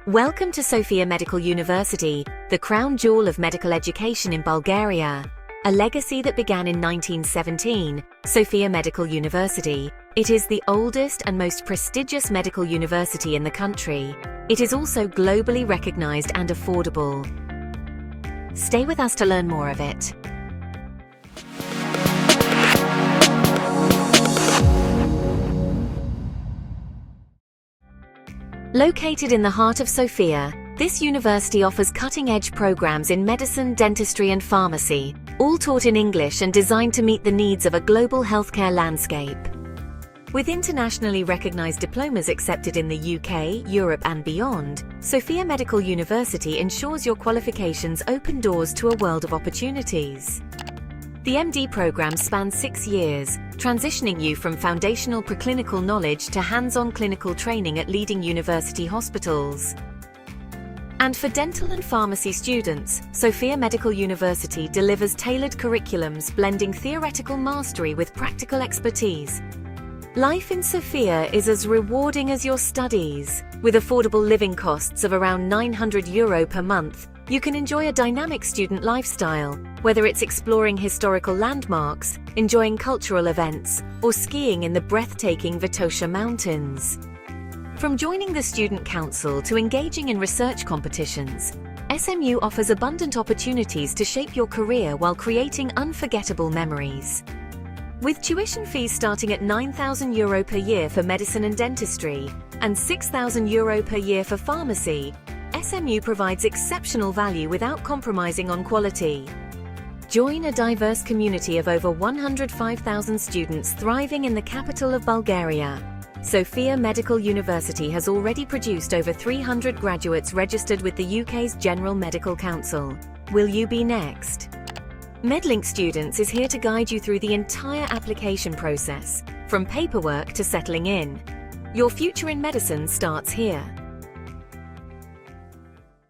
Welcome to Sofia Medical University, the crown jewel of medical education in Bulgaria. A legacy that began in 1917, Sofia Medical University. It is the oldest and most prestigious medical university in the country. It is also globally recognized and affordable. Stay with us to learn more of it. Located in the heart of Sofia, this university offers cutting-edge programs in medicine, dentistry and pharmacy, all taught in English and designed to meet the needs of a global healthcare landscape. With internationally recognized diplomas accepted in the UK, Europe and beyond, Sofia Medical University ensures your qualifications open doors to a world of opportunities. The MD program spans 6 years, transitioning you from foundational preclinical knowledge to hands-on clinical training at leading university hospitals. And for dental and pharmacy students, Sofia Medical University delivers tailored curriculums blending theoretical mastery with practical expertise. Life in Sofia is as rewarding as your studies. With affordable living costs of around €900 per month, you can enjoy a dynamic student lifestyle, whether it's exploring historical landmarks, enjoying cultural events, or skiing in the breathtaking Vitosha Mountains. From joining the Student Council to engaging in research competitions, SMU offers abundant opportunities to shape your career while creating unforgettable memories. With tuition fees starting at €9,000 per year for medicine and dentistry, and €6,000 per year for pharmacy, SMU provides exceptional value without compromising on quality. Join a diverse community of over 105,000 students thriving in the capital of Bulgaria. Sofia Medical University has already produced over 300 graduates registered with the UK's General Medical Council. Will you be next? Medlink Students is here to guide you through the entire application process, from paperwork to settling in. Your future in medicine starts here.